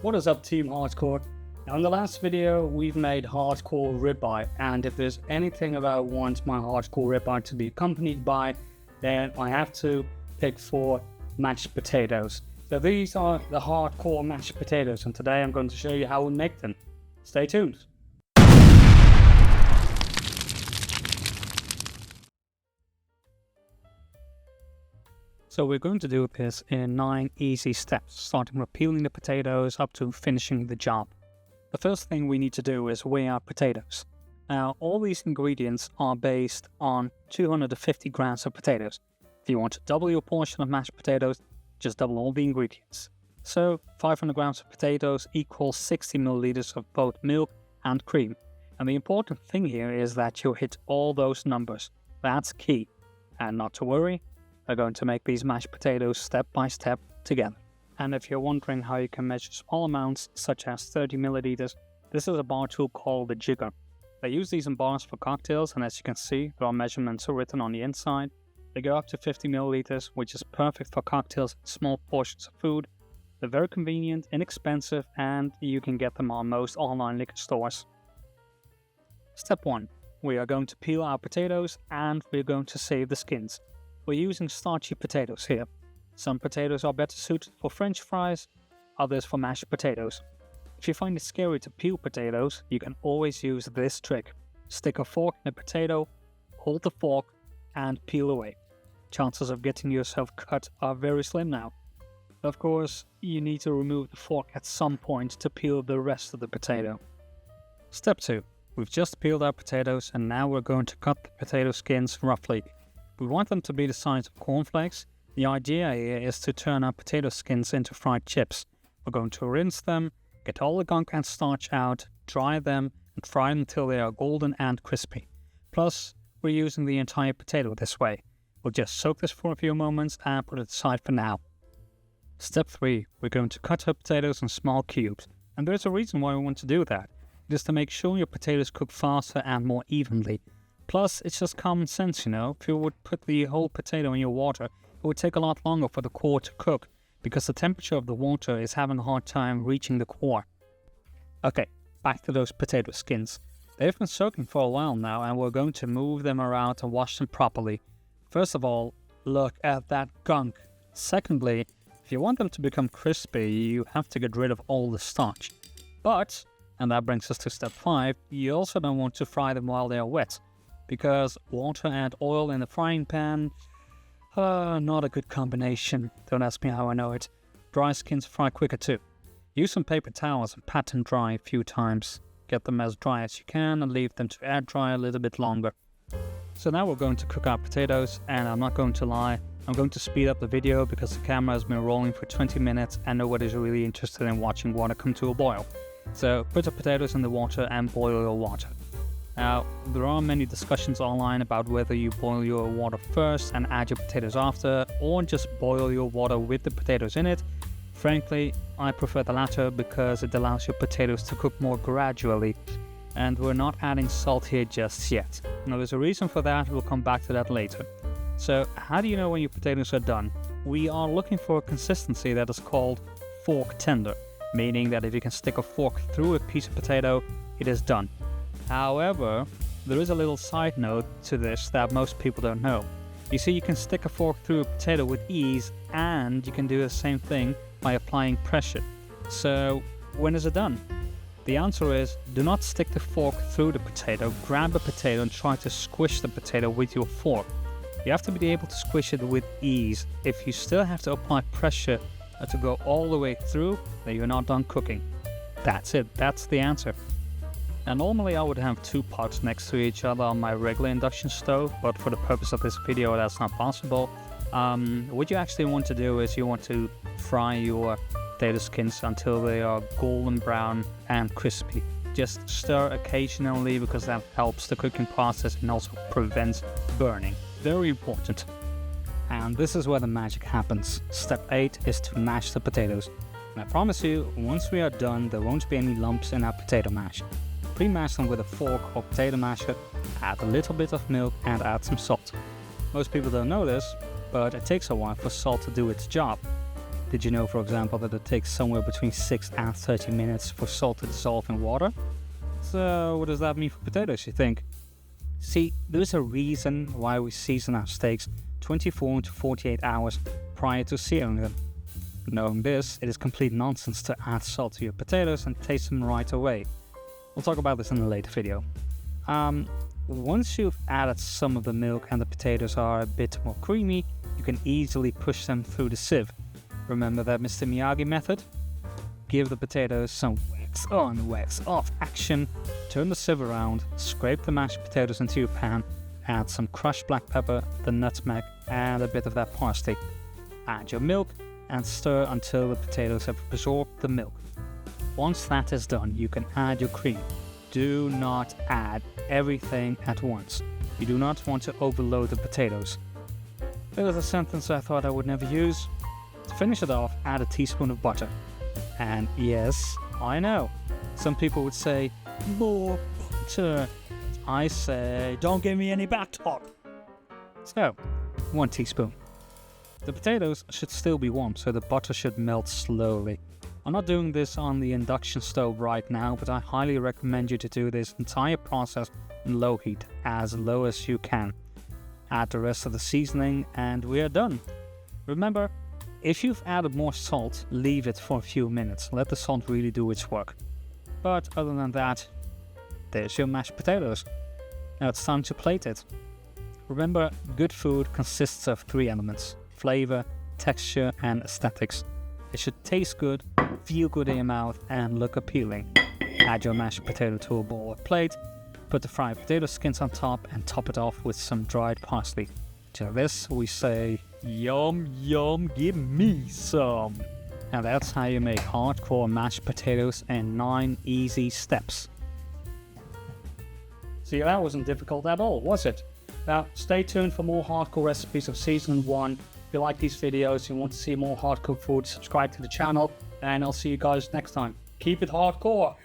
What is up, Team Hardcore? Now in the last video we've made Hardcore Ribeye, and if there's anything that I want my Hardcore Ribeye to be accompanied by, then I have to pick 4 mashed potatoes. So these are the Hardcore mashed potatoes, and today I'm going to show you how we make them. Stay tuned. So we're going to do this in 9 easy steps, starting with peeling the potatoes up to finishing the job. The first thing we need to do is weigh our potatoes. Now, all these ingredients are based on 250 grams of potatoes. If you want to double your portion of mashed potatoes, just double all the ingredients. So 500 grams of potatoes equals 60 milliliters of both milk and cream. And the important thing here is that you hit all those numbers. That's key. And not to worry, we're going to make these mashed potatoes step by step together. And if you're wondering how you can measure small amounts, such as 30 milliliters, this is a bar tool called the jigger. They use these in bars for cocktails, and as you can see, there are measurements written on the inside. They go up to 50 milliliters, which is perfect for cocktails and small portions of food. They're very convenient, inexpensive, and you can get them on most online liquor stores. Step 1. We are going to peel our potatoes, and we're going to save the skins. We're using starchy potatoes here. Some potatoes are better suited for French fries, others for mashed potatoes. If you find it scary to peel potatoes, you can always use this trick. Stick a fork in a potato, hold the fork, and peel away. Chances of getting yourself cut are very slim now. Of course, you need to remove the fork at some point to peel the rest of the potato. Step 2. We've just peeled our potatoes, and now we're going to cut the potato skins roughly. We want them to be the size of cornflakes. The idea here is to turn our potato skins into fried chips. We're going to rinse them, get all the gunk and starch out, dry them, and fry them until they are golden and crispy. Plus, we're using the entire potato this way. We'll just soak this for a few moments and put it aside for now. Step 3. We're going to cut our potatoes in small cubes. And there's a reason why we want to do that. It is to make sure your potatoes cook faster and more evenly. Plus, it's just common sense, you know. If you would put the whole potato in your water, it would take a lot longer for the core to cook, because the temperature of the water is having a hard time reaching the core. Okay, back to those potato skins. They've been soaking for a while now, and we're going to move them around and wash them properly. First of all, look at that gunk. Secondly, if you want them to become crispy, you have to get rid of all the starch. But, and that brings us to step 5, you also don't want to fry them while they are wet, because water and oil in the frying pan, not a good combination. Don't ask me how I know it. Dry skins fry quicker too. Use some paper towels and pat and dry a few times. Get them as dry as you can and leave them to air dry a little bit longer. So now we're going to cook our potatoes, and I'm not going to lie, I'm going to speed up the video because the camera has been rolling for 20 minutes and nobody's really interested in watching water come to a boil. So put the potatoes in the water and boil your water. Now, there are many discussions online about whether you boil your water first and add your potatoes after, or just boil your water with the potatoes in it. Frankly, I prefer the latter because it allows your potatoes to cook more gradually, and we're not adding salt here just yet. Now, there's a reason for that, we'll come back to that later. So, how do you know when your potatoes are done? We are looking for a consistency that is called fork tender, meaning that if you can stick a fork through a piece of potato, it is done. However, there is a little side note to this that most people don't know. You see, you can stick a fork through a potato with ease, and you can do the same thing by applying pressure. So, when is it done? The answer is, do not stick the fork through the potato, grab a potato and try to squish the potato with your fork. You have to be able to squish it with ease. If you still have to apply pressure to go all the way through, then you're not done cooking. That's it, that's the answer. Now, normally I would have 2 pots next to each other on my regular induction stove, but for the purpose of this video that's not possible. What you actually want to do is you want to fry your potato skins until they are golden brown and crispy. Just stir occasionally because that helps the cooking process and also prevents burning. Very important. And this is where the magic happens. Step 8 is to mash the potatoes. And I promise you, once we are done, there won't be any lumps in our potato mash. Pre-mash them with a fork or potato masher, add a little bit of milk and add some salt. Most people don't know this, but it takes a while for salt to do its job. Did you know, for example, that it takes somewhere between 6 and 30 minutes for salt to dissolve in water? So what does that mean for potatoes, you think? See, there's a reason why we season our steaks 24 to 48 hours prior to searing them. Knowing this, it is complete nonsense to add salt to your potatoes and taste them right away. We'll talk about this in a later video. Once you've added some of the milk and the potatoes are a bit more creamy, you can easily push them through the sieve. Remember that Mr. Miyagi method? Give the potatoes some wax on, wax off action, turn the sieve around, scrape the mashed potatoes into your pan, add some crushed black pepper, the nutmeg and a bit of that parsley. Add your milk and stir until the potatoes have absorbed the milk. Once that is done, you can add your cream. Do not add everything at once. You do not want to overload the potatoes. There was a sentence I thought I would never use. To finish it off, add a teaspoon of butter. And yes, I know, some people would say, more butter. I say, don't give me any back talk. So, 1 teaspoon. The potatoes should still be warm, so the butter should melt slowly. I'm not doing this on the induction stove right now, but I highly recommend you to do this entire process in low heat, as low as you can. Add the rest of the seasoning and we are done. Remember, if you've added more salt, leave it for a few minutes. Let the salt really do its work. But other than that, there's your mashed potatoes. Now it's time to plate it. Remember, good food consists of 3 elements: flavor, texture, and aesthetics. It should taste good, feel good in your mouth, and look appealing. Add your mashed potato to a bowl or plate, put the fried potato skins on top, and top it off with some dried parsley. To this we say, yum yum, give me some. And that's how you make hardcore mashed potatoes in 9 easy steps. See, that wasn't difficult at all, was it? Now, stay tuned for more hardcore recipes of season 1. If you like these videos, you want to see more hardcore food, subscribe to the channel, and I'll see you guys next time. Keep it hardcore!